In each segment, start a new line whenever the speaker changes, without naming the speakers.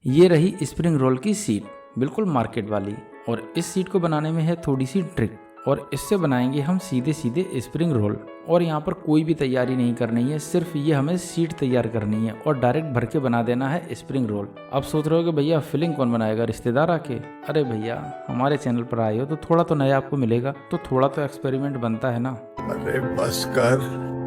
ये रही spring roll की सीट, बिल्कुल मार्केट वाली। और इस सीट को बनाने में है थोड़ी सी ट्रिक, और इससे बनाएंगे हम सीधे सीधे स्प्रिंग रोल। और यहाँ पर कोई भी तैयारी नहीं करनी है, सिर्फ ये हमें सीट तैयार करनी है और डायरेक्ट भर के बना देना है स्प्रिंग रोल। अब सोच रहे हो कि भैया फिलिंग कौन बनाएगा, रिश्तेदार आके? अरे भैया, हमारे चैनल पर आए हो तो थोड़ा तो नया आपको मिलेगा, तो थोड़ा तो एक्सपेरिमेंट बनता है ना।
अरे बस कर,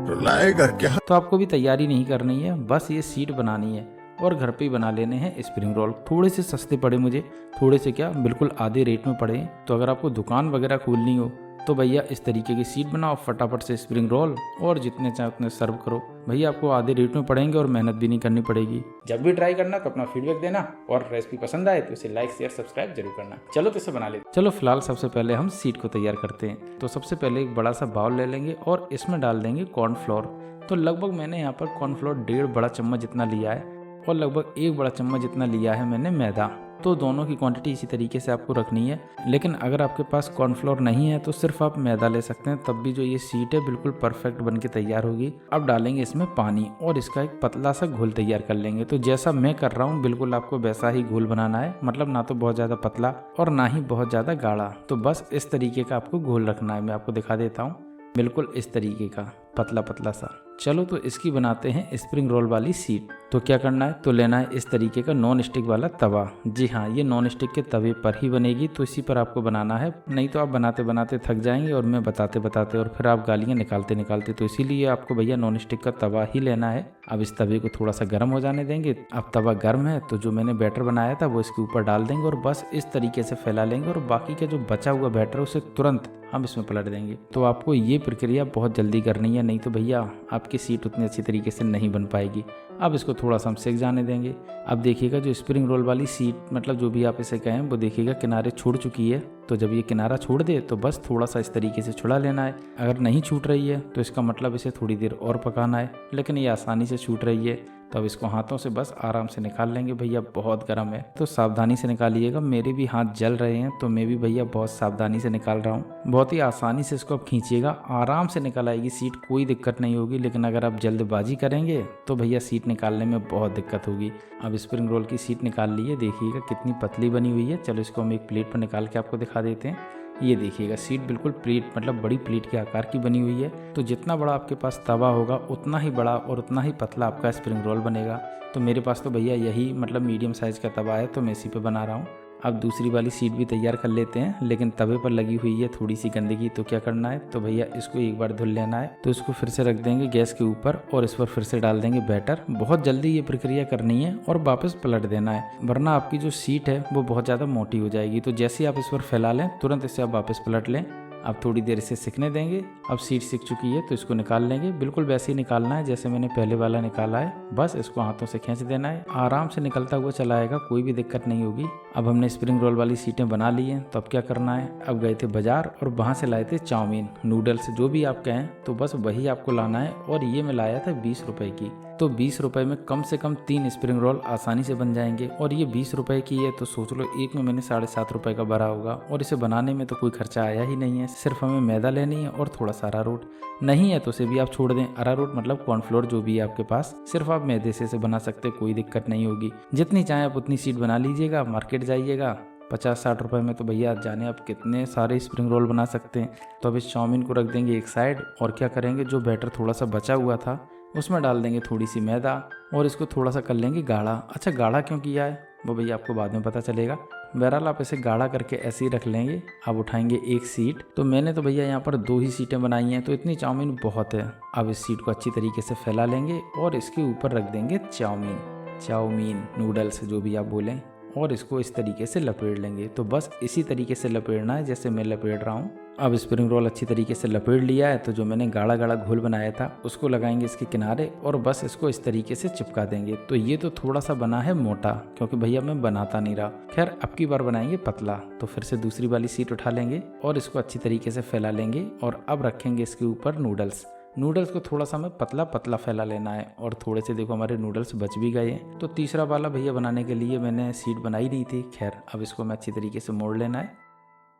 रुलाएगा क्या?
तो आपको भी तैयारी नहीं करनी है, बस ये सीट बनानी है और घर पे ही बना लेने हैं स्प्रिंग रोल। थोड़े से सस्ते पड़े मुझे, थोड़े से क्या, बिल्कुल आधे रेट में पड़े। तो अगर आपको दुकान वगैरह खोलनी हो तो भैया इस तरीके की सीट बनाओ, फटाफट से स्प्रिंग रोल, और जितने चाहे उतने सर्व करो। भैया आपको आधे रेट में पड़ेंगे और मेहनत भी नहीं करनी पड़ेगी। जब भी ट्राई करना तो अपना फीडबैक देना, और रेसिपी पसंद आए तो इसे लाइक शेयर सब्सक्राइब जरूर करना। चलो तो इसे बना लेते। चलो फिलहाल सबसे पहले हम सीट को तैयार करते हैं। तो सबसे पहले एक बड़ा सा बाउल ले लेंगे और इसमें डाल देंगे कॉर्नफ्लोर। तो लगभग मैंने यहाँ पर कॉर्नफ्लोर 1.5 बड़ा चम्मच जितना लिया है, और लगभग 1 बड़ा चम्मच जितना लिया है मैंने मैदा। तो दोनों की क्वांटिटी इसी तरीके से आपको रखनी है। लेकिन अगर आपके पास कॉर्नफ्लोर नहीं है तो सिर्फ आप मैदा ले सकते हैं, तब भी जो ये सीट है बिल्कुल परफेक्ट बन के तैयार होगी। अब डालेंगे इसमें पानी और इसका एक पतला सा घोल तैयार कर लेंगे। तो जैसा मैं कर रहा हूँ बिल्कुल आपको वैसा ही घोल बनाना है, मतलब ना तो बहुत ज़्यादा पतला और ना ही बहुत ज़्यादा गाढ़ा। तो बस इस तरीके का आपको घोल रखना है। मैं आपको दिखा देता हूँ, बिल्कुल इस तरीके का पतला पतला सा। चलो तो इसकी बनाते हैं स्प्रिंग रोल वाली सीट। तो क्या करना है, तो लेना है इस तरीके का नॉन स्टिक वाला तवा। जी हाँ, ये नॉन स्टिक के तवे पर ही बनेगी, तो इसी पर आपको बनाना है। नहीं तो आप बनाते बनाते थक जाएंगे और मैं बताते बताते और फिर आप गालियाँ निकालते निकालते। तो इसीलिए आपको भैया नॉन स्टिक का तवा ही लेना है। अब इस तवे को थोड़ा सा गर्म हो जाने देंगे। अब तवा गर्म है तो जो मैंने बैटर बनाया था वो इसके ऊपर डाल देंगे और बस इस तरीके से फैला लेंगे, और बाकी का जो बचा हुआ बैटर उसे तुरंत हम इसमें पलट देंगे। तो आपको ये प्रक्रिया बहुत जल्दी करनी है, नहीं तो भैया आपकी सीट उतनी अच्छी तरीके से नहीं बन पाएगी। अब इसको थोड़ा सा हम सेक जाने देंगे। अब देखिएगा जो स्प्रिंग रोल वाली सीट, मतलब जो भी आप इसे कहें, वो देखिएगा किनारे छूट चुकी है। तो जब ये किनारा छोड़ दे तो बस थोड़ा सा इस तरीके से छुड़ा लेना है। अगर नहीं छूट रही है तो इसका मतलब इसे थोड़ी देर और पकाना है, लेकिन ये आसानी से छूट रही है। तो अब इसको हाथों से बस आराम से निकाल लेंगे। भैया बहुत गर्म है तो सावधानी से निकालिएगा। मेरे भी हाथ जल रहे हैं तो मैं भी भैया बहुत सावधानी से निकाल रहा हूँ। बहुत ही आसानी से इसको अब खींचिएगा, आराम से निकल आएगी सीट, कोई दिक्कत नहीं होगी। लेकिन अगर आप जल्दबाजी करेंगे तो भैया सीट निकालने में बहुत दिक्कत होगी। अब स्प्रिंग रोल की सीट निकाल ली है, देखिएगा कितनी पतली बनी हुई है। चलो इसको हम एक प्लेट पर निकाल के आपको दिखा देते हैं। ये देखिएगा सीट बिल्कुल प्लेट, मतलब बड़ी प्लेट के आकार की बनी हुई है। तो जितना बड़ा आपके पास तवा होगा उतना ही बड़ा और उतना ही पतला आपका स्प्रिंग रोल बनेगा। तो मेरे पास तो भैया यही मतलब मीडियम साइज़ का तवा है, तो मैं इसी पे बना रहा हूँ। अब दूसरी वाली सीट भी तैयार कर लेते हैं, लेकिन तवे पर लगी हुई है थोड़ी सी गंदगी। तो क्या करना है, तो भैया इसको एक बार धुल लेना है। तो इसको फिर से रख देंगे गैस के ऊपर और इस पर फिर से डाल देंगे बैटर। बहुत जल्दी ये प्रक्रिया करनी है और वापस पलट देना है, वरना आपकी जो सीट है वो बहुत ज़्यादा मोटी हो जाएगी। तो जैसे आप इस पर फैला लें तुरंत इसे आप वापस पलट लें। अब थोड़ी देर इसे सिकने देंगे। अब सीट सिक चुकी है तो इसको निकाल लेंगे। बिल्कुल वैसे ही निकालना है जैसे मैंने पहले वाला निकाला है। बस इसको हाथों से खींच देना है, आराम से निकलता हुआ चला आएगा, कोई भी दिक्कत नहीं होगी। अब हमने स्प्रिंग रोल वाली सीटें बना ली हैं, तो अब क्या करना है, अब गए थे बाजार और वहाँ से लाए थे चाउमीन, नूडल्स, जो भी आप कहें, तो बस वही आपको लाना है। और ये मैं लाया था 20 रुपए की। तो 20 रुपए में कम से कम 3 स्प्रिंग रोल आसानी से बन जाएंगे। और ये 20 रुपए की है तो सोच लो एक में मैंने 7.5 रुपए का भरा होगा। और इसे बनाने में तो कोई खर्चा आया ही नहीं है, सिर्फ हमें मैदा लेनी है और थोड़ा सा अरारोट। नहीं है तो उसे भी आप छोड़ दें, अरारोट मतलब कॉर्नफ्लोर जो भी है आपके पास, सिर्फ आप मैदे से बना सकते, कोई दिक्कत नहीं होगी। जितनी चाहे आप उतनी सीट बना लीजिएगा। मार्केट जाइएगा 50-60 रुपए में तो भैया जाने आप कितने सारे स्प्रिंग रोल बना सकते हैं। तो अब इस चाउमीन को रख देंगे एक साइड, और क्या करेंगे, जो बैटर थोड़ा सा बचा हुआ था उसमें डाल देंगे थोड़ी सी मैदा और इसको थोड़ा सा कर लेंगे गाढ़ा। अच्छा, गाढ़ा क्यों किया है वो भैया आपको बाद में पता चलेगा। बहरहाल आप इसे गाढ़ा करके ऐसे ही रख लेंगे। अब उठाएंगे एक सीट। तो मैंने तो भैया यहाँ पर 2 ही सीटें बनाई हैं, तो इतनी चाउमीन बहुत है। अब इस सीट को अच्छी तरीके से फैला लेंगे और इसके ऊपर रख देंगे चाउमीन नूडल्स जो भी आप बोलें, और इसको इस तरीके से लपेट लेंगे। तो बस इसी तरीके से लपेटना है जैसे मैं लपेट रहा हूँ। अब स्प्रिंग रोल अच्छी तरीके से लपेट लिया है, तो जो मैंने गाढ़ा गाढ़ा घोल बनाया था उसको लगाएंगे इसके किनारे और बस इसको इस तरीके से चिपका देंगे। तो ये तो थोड़ा सा बना है मोटा, क्योंकि भैया मैं बनाता नहीं रहा। खैर अब की बार बनाएंगे पतला। तो फिर से दूसरी वाली सीट उठा लेंगे और इसको अच्छी तरीके से फैला लेंगे। और अब रखेंगे इसके ऊपर नूडल्स को थोड़ा सा हमें पतला पतला फैला लेना है। और थोड़े से देखो हमारे नूडल्स बच भी गए हैं। तो तीसरा वाला भैया बनाने के लिए मैंने सीट बनाई नहीं थी। खैर अब इसको मैं अच्छी तरीके से मोड़ लेना है।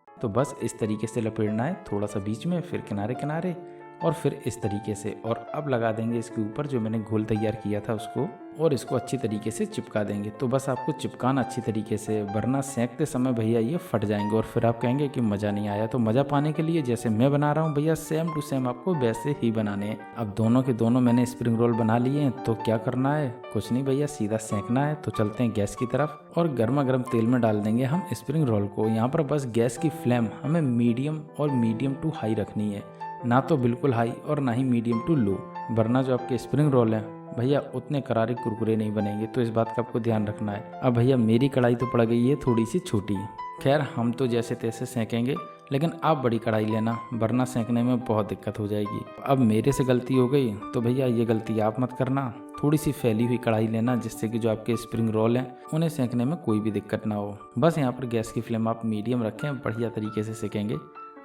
तो बस इस तरीके से लपेटना है, थोड़ा सा बीच में, फिर किनारे किनारे, और फिर इस तरीके से, और अब लगा देंगे इसके ऊपर जो मैंने घोल तैयार किया था उसको, और इसको अच्छी तरीके से चिपका देंगे। तो बस आपको चिपकाना अच्छी तरीके से, वरना सेंकते समय भैया ये फट जाएंगे और फिर आप कहेंगे कि मज़ा नहीं आया। तो मज़ा पाने के लिए जैसे मैं बना रहा हूँ भैया, सेम टू सेम आपको वैसे ही बनाने हैं। अब दोनों के दोनों मैंने स्प्रिंग रोल बना लिए हैं, तो क्या करना है, कुछ नहीं भैया, सीधा सेंकना है। तो चलते हैं गैस की तरफ और गर्मा गर्म तेल में डाल देंगे हम स्प्रिंग रोल को। यहाँ पर बस गैस की फ्लेम हमें मीडियम और मीडियम टू हाई रखनी है, ना तो बिल्कुल हाई और ना ही मीडियम टू लो, वरना जो आपके स्प्रिंग रोल हैं भैया उतने करारे कुरकुरे नहीं बनेंगे। तो इस बात का आपको ध्यान रखना है। अब भैया मेरी कढ़ाई तो पड़ गई है थोड़ी सी छोटी, खैर हम तो जैसे तैसे सेंकेंगे, लेकिन आप बड़ी कढ़ाई लेना, वरना सेंकने में बहुत दिक्कत हो जाएगी। अब मेरे से गलती हो गई तो भैया ये गलती आप मत करना, थोड़ी सी फैली हुई कढ़ाई लेना, जिससे कि जो आपके स्प्रिंग रोल हैं उन्हें सेंकने में कोई भी दिक्कत ना हो। बस यहाँ पर गैस की फ्लेम आप मीडियम रखें, बढ़िया तरीके से सेकेंगे।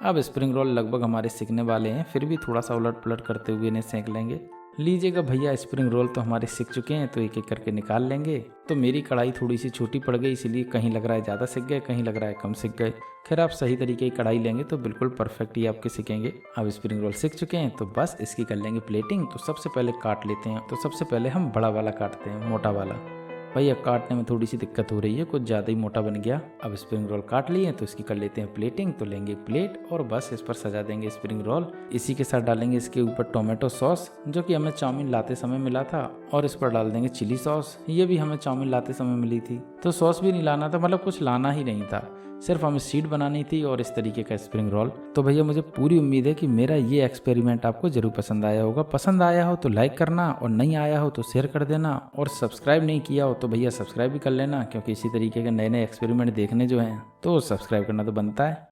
अब स्प्रिंग रोल लगभग हमारे सिकने वाले हैं, फिर भी थोड़ा सा उलट पलट करते हुए इन्हें सेंक लेंगे। लीजिएगा भैया, स्प्रिंग रोल तो हमारे सिक चुके हैं, तो एक एक करके निकाल लेंगे। तो मेरी कढ़ाई थोड़ी सी छोटी पड़ गई, इसलिए कहीं लग रहा है ज़्यादा सिक गए, कहीं लग रहा है कम सिक गए। खैर आप सही तरीके की कढ़ाई लेंगे तो बिल्कुल परफेक्ट ही आपके सिकेंगे। अब स्प्रिंग रोल सिक चुके हैं, तो बस इसकी कर लेंगे प्लेटिंग। तो सबसे पहले काट लेते हैं। तो सबसे पहले हम बड़ा वाला काटते हैं, मोटा वाला। भैया काटने में थोड़ी सी दिक्कत हो रही है, कुछ ज़्यादा ही मोटा बन गया। अब स्प्रिंग रोल काट लिए तो इसकी कर लेते हैं प्लेटिंग। तो लेंगे एक प्लेट और बस इस पर सजा देंगे स्प्रिंग रोल। इसी के साथ डालेंगे इसके ऊपर टोमेटो सॉस, जो कि हमें चाउमीन लाते समय मिला था, और इस पर डाल देंगे चिली सॉस, ये भी हमें चाउमीन लाते समय मिली थी। तो सॉस भी नहीं लाना था, मतलब कुछ लाना ही नहीं था, सिर्फ हमें सीट बनानी थी और इस तरीके का स्प्रिंग रोल। तो भैया मुझे पूरी उम्मीद है कि मेरा ये एक्सपेरिमेंट आपको जरूर पसंद आया होगा। पसंद आया हो तो लाइक करना, और नहीं आया हो तो शेयर कर देना, और सब्सक्राइब नहीं किया हो तो भैया सब्सक्राइब भी कर लेना, क्योंकि इसी तरीके के नए नए एक्सपेरिमेंट देखने जो हैं तो सब्सक्राइब करना तो बनता है।